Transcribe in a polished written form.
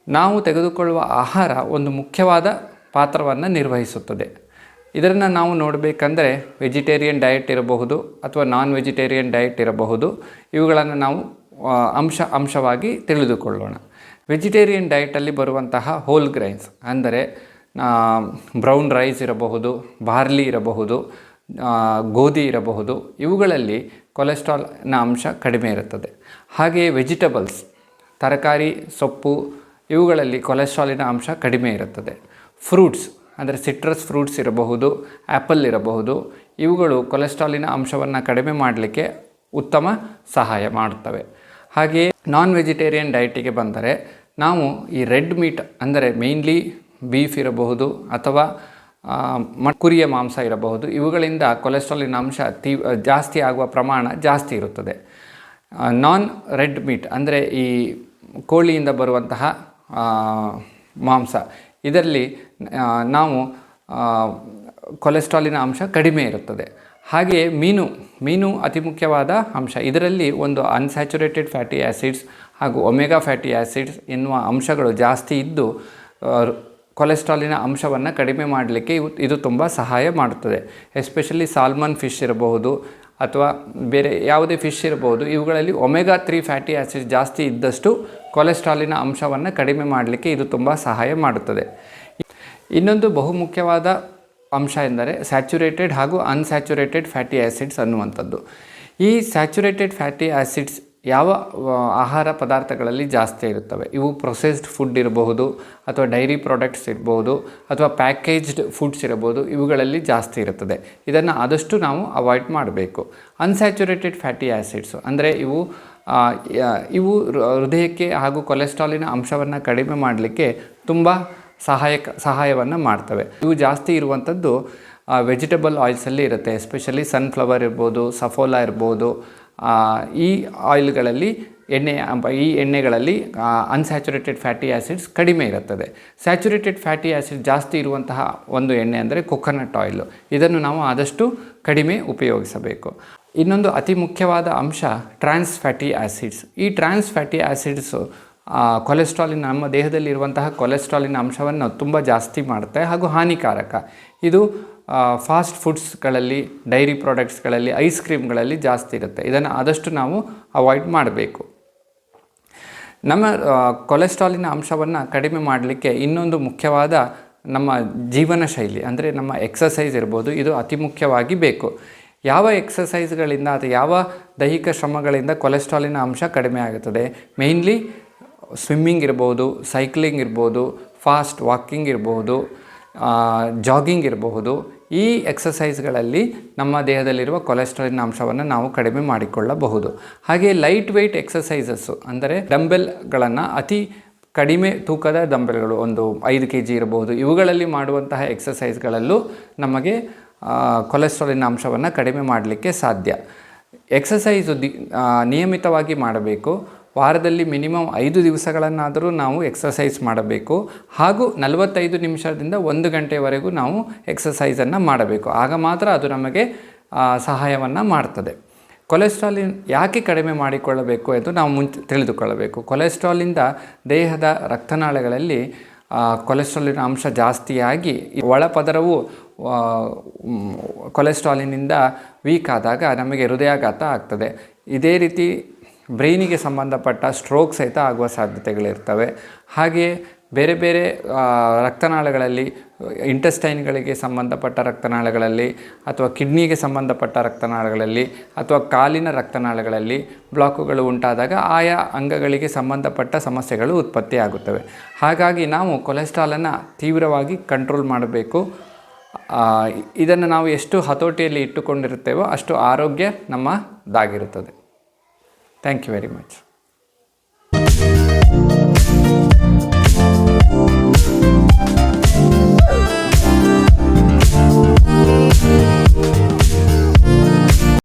ನಾವು ತೆಗೆದುಕೊಳ್ಳುವ ಆಹಾರ ಒಂದು ಮುಖ್ಯವಾದ ಪಾತ್ರವನ್ನು ನಿರ್ವಹಿಸುತ್ತದೆ. ಇದನ್ನು ನಾವು ನೋಡಬೇಕಂದ್ರೆ ವೆಜಿಟೇರಿಯನ್ ಡಯಟ್ ಇರಬಹುದು ಅಥವಾ ನಾನ್ ವೆಜಿಟೇರಿಯನ್ ಡಯಟ್ ಇರಬಹುದು. ಇವುಗಳನ್ನು ನಾವು ಅಂಶವಾಗಿ ತಿಳಿದುಕೊಳ್ಳೋಣ. ವೆಜಿಟೇರಿಯನ್ ಡಯಟಲ್ಲಿ ಬರುವಂತಹ ಹೋಲ್ ಗ್ರೈನ್ಸ್ ಅಂದರೆ ಬ್ರೌನ್ ರೈಸ್ ಇರಬಹುದು, ಬಾರ್ಲಿ ಇರಬಹುದು, ಗೋಧಿ ಇರಬಹುದು. ಇವುಗಳಲ್ಲಿ ಕೊಲೆಸ್ಟ್ರಾಲ್ನ ಅಂಶ ಕಡಿಮೆ ಇರುತ್ತದೆ. ಹಾಗೆಯೇ ವೆಜಿಟಬಲ್ಸ್, ತರಕಾರಿ, ಸೊಪ್ಪು ಇವುಗಳಲ್ಲಿ ಕೊಲೆಸ್ಟ್ರಾಲಿನ ಅಂಶ ಕಡಿಮೆ ಇರುತ್ತದೆ. ಫ್ರೂಟ್ಸ್ ಅಂದರೆ ಸಿಟ್ರಸ್ ಫ್ರೂಟ್ಸ್ ಇರಬಹುದು, ಆ್ಯಪಲ್ ಇರಬಹುದು. ಇವುಗಳು ಕೊಲೆಸ್ಟ್ರಾಲಿನ ಅಂಶವನ್ನು ಕಡಿಮೆ ಮಾಡಲಿಕ್ಕೆ ಉತ್ತಮ ಸಹಾಯ ಮಾಡುತ್ತವೆ. ಹಾಗೆಯೇ ನಾನ್ ವೆಜಿಟೇರಿಯನ್ ಡಯಟಿಗೆ ಬಂದರೆ ನಾವು ಈ ರೆಡ್ ಮೀಟ್ ಅಂದರೆ ಮೇಯ್ನ್ಲಿ ಬೀಫ್ ಇರಬಹುದು ಅಥವಾ ಕುರಿಯ ಮಾಂಸ ಇರಬಹುದು. ಇವುಗಳಿಂದ ಕೊಲೆಸ್ಟ್ರಾಲಿನ ಅಂಶ ಜಾಸ್ತಿ ಆಗುವ ಪ್ರಮಾಣ ಜಾಸ್ತಿ ಇರುತ್ತದೆ. ನಾನ್ ರೆಡ್ ಮೀಟ್ ಅಂದರೆ ಈ ಕೋಳಿಯಿಂದ ಬರುವಂತಹ ಮಾಂಸ, ಇದರಲ್ಲಿ ನಾವು ಕೊಲೆಸ್ಟ್ರಾಲಿನ ಅಂಶ ಕಡಿಮೆ ಇರುತ್ತದೆ. ಹಾಗೆಯೇ ಮೀನು ಅತಿ ಮುಖ್ಯವಾದ ಅಂಶ. ಇದರಲ್ಲಿ ಒಂದು ಅನ್ಸ್ಯಾಚುರೇಟೆಡ್ ಫ್ಯಾಟಿ ಆ್ಯಸಿಡ್ಸ್ ಹಾಗೂ ಒಮೆಗಾ ಫ್ಯಾಟಿ ಆ್ಯಸಿಡ್ಸ್ ಎನ್ನುವ ಅಂಶಗಳು ಜಾಸ್ತಿ ಇದ್ದು ಕೊಲೆಸ್ಟ್ರಾಲಿನ ಅಂಶವನ್ನು ಕಡಿಮೆ ಮಾಡಲಿಕ್ಕೆ ಇದು ತುಂಬ ಸಹಾಯ ಮಾಡುತ್ತದೆ. ಎಸ್ಪೆಷಲಿ ಸಾಲ್ಮನ್ ಫಿಶ್ ಇರಬಹುದು ಅಥವಾ ಬೇರೆ ಯಾವುದೇ ಫಿಶ್ ಇರಬಹುದು. ಇವುಗಳಲ್ಲಿ ಒಮೆಗಾ 3 ಫ್ಯಾಟಿ ಆ್ಯಸಿಡ್ಸ್ ಜಾಸ್ತಿ ಇದ್ದಷ್ಟು ಕೊಲೆಸ್ಟ್ರಾಲಿನ ಅಂಶವನ್ನು ಕಡಿಮೆ ಮಾಡಲಿಕ್ಕೆ ಇದು ತುಂಬ ಸಹಾಯ ಮಾಡುತ್ತದೆ. ಇನ್ನೊಂದು ಬಹುಮುಖ್ಯವಾದ ಅಂಶ ಎಂದರೆ ಸ್ಯಾಚುರೇಟೆಡ್ ಹಾಗೂ ಅನ್ಸ್ಯಾಚುರೇಟೆಡ್ ಫ್ಯಾಟಿ ಆ್ಯಸಿಡ್ಸ್ ಅನ್ನುವಂಥದ್ದು. ಈ ಸ್ಯಾಚುರೇಟೆಡ್ ಫ್ಯಾಟಿ ಆ್ಯಸಿಡ್ಸ್ ಯಾವ ಆಹಾರ ಪದಾರ್ಥಗಳಲ್ಲಿ ಜಾಸ್ತಿ ಇರುತ್ತವೆ? ಇವು ಪ್ರೊಸೆಸ್ಡ್ ಫುಡ್ ಇರಬಹುದು ಅಥವಾ ಡೈರಿ ಪ್ರಾಡಕ್ಟ್ಸ್ ಇರಬಹುದು ಅಥವಾ ಪ್ಯಾಕೇಜ್ಡ್ ಫುಡ್ಸ್ ಇರಬಹುದು. ಇವುಗಳಲ್ಲಿ ಜಾಸ್ತಿ ಇರುತ್ತದೆ. ಇದನ್ನು ಆದಷ್ಟು ನಾವು ಅವಾಯ್ಡ್ ಮಾಡಬೇಕು. ಅನ್ಸ್ಯಾಚುರೇಟೆಡ್ ಫ್ಯಾಟಿ ಆ್ಯಸಿಡ್ಸು ಅಂದರೆ ಇವು ಹೃದಯಕ್ಕೆ ಹಾಗೂ ಕೊಲೆಸ್ಟ್ರಾಲಿನ ಅಂಶವನ್ನು ಕಡಿಮೆ ಮಾಡಲಿಕ್ಕೆ ತುಂಬ ಸಹಾಯವನ್ನು ಮಾಡ್ತವೆ. ಇವು ಜಾಸ್ತಿ ಇರುವಂಥದ್ದು ವೆಜಿಟಬಲ್ ಆಯಿಲ್ಸಲ್ಲಿ ಇರುತ್ತೆ. ಎಸ್ಪೆಷಲಿ ಸನ್ಫ್ಲವರ್ ಇರ್ಬೋದು, ಸಫೋಲಾ ಇರ್ಬೋದು. ಈ ಆಯಿಲ್ಗಳಲ್ಲಿ ಈ ಎಣ್ಣೆಗಳಲ್ಲಿ ಅನ್ಸ್ಯಾಚುರೇಟೆಡ್ ಫ್ಯಾಟಿ ಆ್ಯಸಿಡ್ಸ್ ಕಡಿಮೆ ಇರುತ್ತದೆ. ಸ್ಯಾಚುರೇಟೆಡ್ ಫ್ಯಾಟಿ ಆ್ಯಸಿಡ್ ಜಾಸ್ತಿ ಇರುವಂತಹ ಒಂದು ಎಣ್ಣೆ ಅಂದರೆ ಕೊಕೊನಟ್ ಆಯಿಲು. ಇದನ್ನು ನಾವು ಆದಷ್ಟು ಕಡಿಮೆ ಉಪಯೋಗಿಸಬೇಕು. ಇನ್ನೊಂದು ಅತಿ ಮುಖ್ಯವಾದ ಅಂಶ ಟ್ರಾನ್ಸ್ ಫ್ಯಾಟಿ ಆ್ಯಸಿಡ್ಸ್. ಈ ಟ್ರಾನ್ಸ್ ಫ್ಯಾಟಿ ಆ್ಯಸಿಡ್ಸು ನಮ್ಮ ದೇಹದಲ್ಲಿರುವಂತಹ ಕೊಲೆಸ್ಟ್ರಾಲಿನ ಅಂಶವನ್ನು ತುಂಬ ಜಾಸ್ತಿ ಮಾಡುತ್ತೆ ಹಾಗೂ ಹಾನಿಕಾರಕ. ಇದು ಫಾಸ್ಟ್ ಫುಡ್ಸ್ಗಳಲ್ಲಿ, ಡೈರಿ ಪ್ರಾಡಕ್ಟ್ಸ್ಗಳಲ್ಲಿ, ಐಸ್ ಕ್ರೀಮ್ಗಳಲ್ಲಿ ಜಾಸ್ತಿ ಇರುತ್ತೆ. ಇದನ್ನು ಆದಷ್ಟು ನಾವು ಅವಾಯ್ಡ್ ಮಾಡಬೇಕು. ನಮ್ಮ ಕೊಲೆಸ್ಟ್ರಾಲಿನ ಅಂಶವನ್ನು ಕಡಿಮೆ ಮಾಡಲಿಕ್ಕೆ ಇನ್ನೊಂದು ಮುಖ್ಯವಾದ ನಮ್ಮ ಜೀವನ ಶೈಲಿ ಅಂದರೆ ನಮ್ಮ ಎಕ್ಸಸೈಸ್ ಇರ್ಬೋದು. ಇದು ಅತಿ ಮುಖ್ಯವಾಗಿ ಬೇಕು. ಯಾವ ಎಕ್ಸಸೈಸ್ಗಳಿಂದ ಅಥವಾ ಯಾವ ದೈಹಿಕ ಶ್ರಮಗಳಿಂದ ಕೊಲೆಸ್ಟ್ರಾಲಿನ ಅಂಶ ಕಡಿಮೆ ಆಗುತ್ತದೆ? ಮೇಯ್ನ್ಲಿ ಸ್ವಿಮ್ಮಿಂಗ್ ಇರ್ಬೋದು, ಸೈಕ್ಲಿಂಗ್ ಇರ್ಬೋದು, ಫಾಸ್ಟ್ ವಾಕಿಂಗ್ ಇರ್ಬೋದು, ಜಾಗಿಂಗ್ ಇರಬಹುದು. ಈ ಎಕ್ಸಸೈಸ್ಗಳಲ್ಲಿ ನಮ್ಮ ದೇಹದಲ್ಲಿರುವ ಕೊಲೆಸ್ಟ್ರಾಲಿನ ಅಂಶವನ್ನು ನಾವು ಕಡಿಮೆ ಮಾಡಿಕೊಳ್ಳಬಹುದು. ಹಾಗೆ ಲೈಟ್ ವೆಯ್ಟ್ ಎಕ್ಸಸೈಸಸ್ಸು ಅಂದರೆ ಡಂಬೆಲ್ಗಳನ್ನು, ಅತಿ ಕಡಿಮೆ ತೂಕದ ಡಂಬೆಲ್ಗಳು, ಒಂದು 5 kg ಇರಬಹುದು. ಇವುಗಳಲ್ಲಿ ಮಾಡುವಂತಹ ಎಕ್ಸಸೈಸ್ಗಳಲ್ಲೂ ನಮಗೆ ಕೊಲೆಸ್ಟ್ರಾಲಿನ ಅಂಶವನ್ನು ಕಡಿಮೆ ಮಾಡಲಿಕ್ಕೆ ಸಾಧ್ಯ. ಎಕ್ಸಸೈಸು ನಿಯಮಿತವಾಗಿ ಮಾಡಬೇಕು. ವಾರದಲ್ಲಿ ಮಿನಿಮಮ್ 5 ದಿವಸಗಳನ್ನಾದರೂ ನಾವು ಎಕ್ಸಸೈಸ್ ಮಾಡಬೇಕು ಹಾಗೂ 45 ನಿಮಿಷದಿಂದ 1 ಗಂಟೆಯವರೆಗೂ ನಾವು ಎಕ್ಸಸೈಸನ್ನು ಮಾಡಬೇಕು. ಆಗ ಮಾತ್ರ ಅದು ನಮಗೆ ಸಹಾಯವನ್ನು ಮಾಡ್ತದೆ. ಕೊಲೆಸ್ಟ್ರಾಲಿನ್ ಯಾಕೆ ಕಡಿಮೆ ಮಾಡಿಕೊಳ್ಳಬೇಕು ಎಂದು ನಾವು ತಿಳಿದುಕೊಳ್ಳಬೇಕು. ಕೊಲೆಸ್ಟ್ರಾಲಿಂದ ದೇಹದ ರಕ್ತನಾಳಗಳಲ್ಲಿ ಕೊಲೆಸ್ಟ್ರಾಲಿನ ಅಂಶ ಜಾಸ್ತಿಯಾಗಿ ಒಳಪದರವು ಕೊಲೆಸ್ಟ್ರಾಲಿನಿಂದ ವೀಕ್ ಆದಾಗ ನಮಗೆ ಹೃದಯಾಘಾತ ಆಗ್ತದೆ. ಇದೇ ರೀತಿ ಬ್ರೈನಿಗೆ ಸಂಬಂಧಪಟ್ಟ ಸ್ಟ್ರೋಕ್ ಸಹಿತ ಆಗುವ ಸಾಧ್ಯತೆಗಳಿರ್ತವೆ. ಹಾಗೆಯೇ ಬೇರೆ ಬೇರೆ ರಕ್ತನಾಳಗಳಲ್ಲಿ, ಇಂಟೆಸ್ಟೈನ್ಗಳಿಗೆ ಸಂಬಂಧಪಟ್ಟ ರಕ್ತನಾಳಗಳಲ್ಲಿ ಅಥವಾ ಕಿಡ್ನಿಗೆ ಸಂಬಂಧಪಟ್ಟ ರಕ್ತನಾಳಗಳಲ್ಲಿ ಅಥವಾ ಕಾಲಿನ ರಕ್ತನಾಳಗಳಲ್ಲಿ ಬ್ಲಾಕುಗಳು ಉಂಟಾದಾಗ ಆಯಾ ಅಂಗಗಳಿಗೆ ಸಂಬಂಧಪಟ್ಟ ಸಮಸ್ಯೆಗಳು ಉತ್ಪತ್ತಿಯಾಗುತ್ತವೆ. ಹಾಗಾಗಿ ನಾವು ಕೊಲೆಸ್ಟ್ರಾಲನ್ನು ತೀವ್ರವಾಗಿ ಕಂಟ್ರೋಲ್ ಮಾಡಬೇಕು. ಇದನ್ನು ನಾವು ಎಷ್ಟು ಹತೋಟಿಯಲ್ಲಿ ಇಟ್ಟುಕೊಂಡಿರುತ್ತೇವೋ ಅಷ್ಟು ಆರೋಗ್ಯ ನಮ್ಮದಾಗಿರುತ್ತದೆ. Thank you very much.